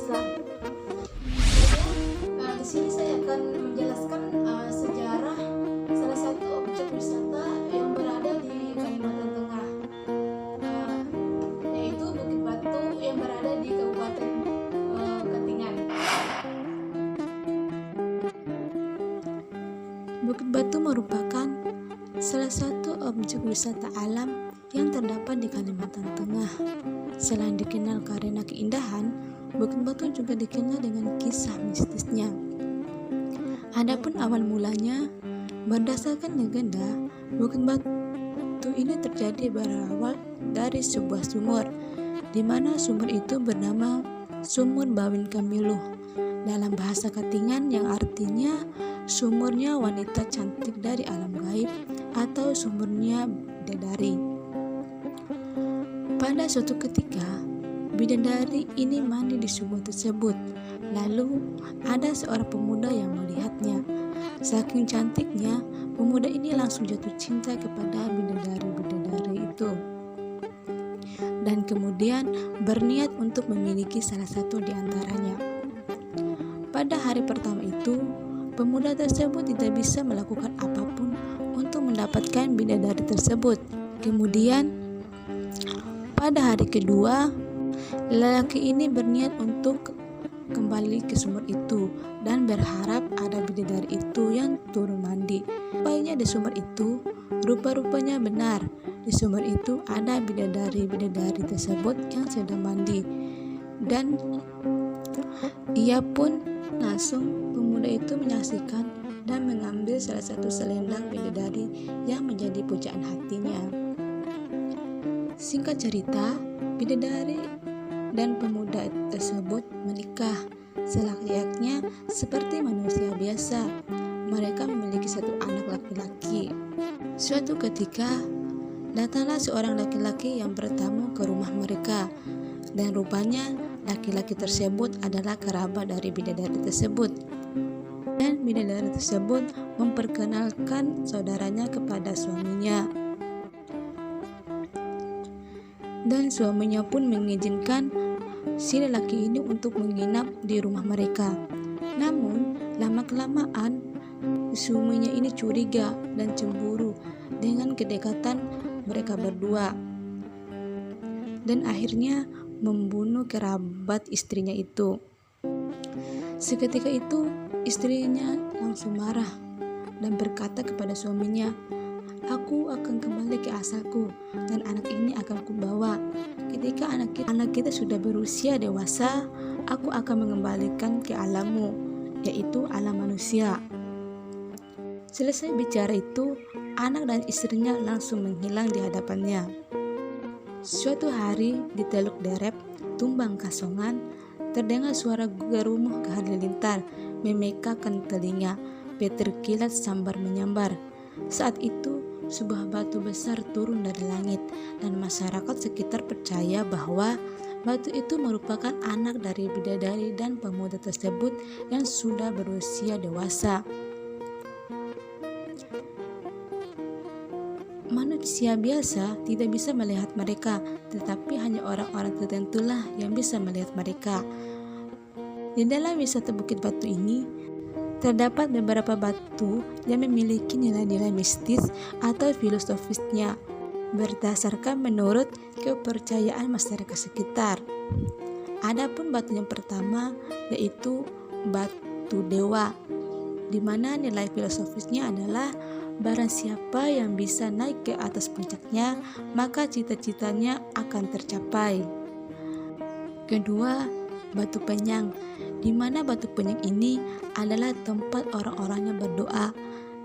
Islam. Kemudian di sini saya akan menjelaskan sejarah salah satu objek wisata yang berada di Kalimantan Tengah, yaitu Bukit Batu yang berada di Kabupaten Katingan. Bukit Batu merupakan salah satu objek wisata alam yang terdapat di Kalimantan Tengah. Selain dikenal karena keindahan, Bukit Batu juga dikenal dengan kisah mistisnya. Adapun awal mulanya, berdasarkan legenda, Bukit Batu ini terjadi berawal dari sebuah sumur, di mana sumur itu bernama Sumur Bawin Kamiluh, dalam bahasa Katingan yang artinya sumurnya wanita cantik dari alam gaib atau sumurnya bidadari. Pada suatu ketika, bidadari ini mandi di sumur tersebut. Lalu ada seorang pemuda yang melihatnya. Saking cantiknya, pemuda ini langsung jatuh cinta kepada bidadari-bidadari itu, dan kemudian berniat untuk memiliki salah satu di antaranya. Pada hari pertama itu, pemuda tersebut tidak bisa melakukan apapun untuk mendapatkan bidadari tersebut. Kemudian, pada hari kedua, lelaki ini berniat untuk kembali ke sumur itu dan berharap ada bidadari itu yang turun mandi. Rupanya di sumur itu, rupa-rupanya benar, di sumur itu ada bidadari-bidadari tersebut yang sedang mandi. Dan ia pun langsung, pemuda itu menyaksikan dan mengambil salah satu selendang bidadari yang menjadi pujaan hatinya. Singkat cerita, bidadari dan pemuda tersebut menikah selayaknya seperti manusia biasa. Mereka memiliki satu anak laki-laki. Suatu ketika, datanglah seorang laki-laki yang bertamu ke rumah mereka, dan rupanya laki-laki tersebut adalah kerabat dari bidadari tersebut. Dan bidadari tersebut memperkenalkan saudaranya kepada suaminya. Dan suaminya pun mengizinkan si lelaki ini untuk menginap di rumah mereka. Namun, lama-kelamaan suaminya ini curiga dan cemburu dengan kedekatan mereka berdua, dan akhirnya membunuh kerabat istrinya itu. Seketika itu, istrinya langsung marah dan berkata kepada suaminya, "Aku akan kembali ke asalku dan anak ini akan kubawa. Ketika anak kita sudah berusia dewasa, aku akan mengembalikan ke alammu, yaitu alam manusia." Selesai bicara itu, anak dan istrinya langsung menghilang di hadapannya. Suatu hari di Teluk Derep, Tumbang Kasongan, terdengar suara gerumuh ke halilintar, memekakan telinga, petir kilat sambar menyambar. Saat itu, sebuah batu besar turun dari langit, dan masyarakat sekitar percaya bahwa batu itu merupakan anak dari bidadari dan pemuda tersebut yang sudah berusia dewasa. Manusia biasa tidak bisa melihat mereka, tetapi hanya orang-orang tertentulah yang bisa melihat mereka. Di dalam wisata Bukit Batu ini, terdapat beberapa batu yang memiliki nilai-nilai mistis atau filosofisnya, berdasarkan menurut kepercayaan masyarakat sekitar. Adapun batu yang pertama yaitu batu dewa, di mana nilai filosofisnya adalah barang siapa yang bisa naik ke atas puncaknya, maka cita-citanya akan tercapai. Kedua, batu penyang, di mana batu penyang ini adalah tempat orang-orang yang berdoa,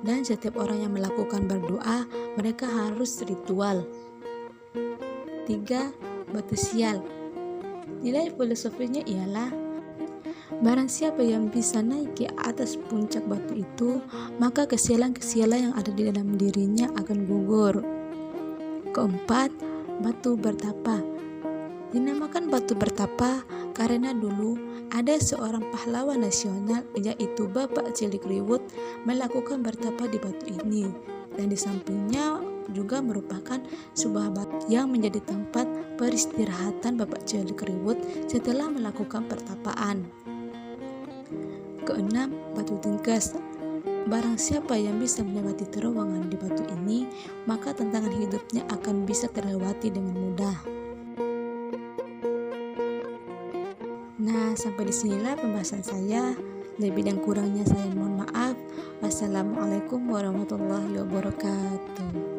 dan setiap orang yang melakukan berdoa, mereka harus ritual. 3. Batu sial. Nilai filosofisnya ialah barang siapa yang bisa naik ke atas puncak batu itu, maka kesialan-kesialan yang ada di dalam dirinya akan gugur. Keempat, batu bertapa. Dinamakan batu bertapa karena dulu ada seorang pahlawan nasional, yaitu Bapak Cilikriwut, melakukan bertapa di batu ini, dan di sampingnya juga merupakan sebuah batu yang menjadi tempat peristirahatan Bapak Jali Kriwut setelah melakukan pertapaan. Keenam, batu tengkas. Barang siapa yang bisa melewati terowongan di batu ini, maka tantangan hidupnya akan bisa terlewati dengan mudah. Nah, sampai disinilah pembahasan saya. Lebih dan kurangnya saya mohon maaf. Wassalamualaikum warahmatullahi wabarakatuh.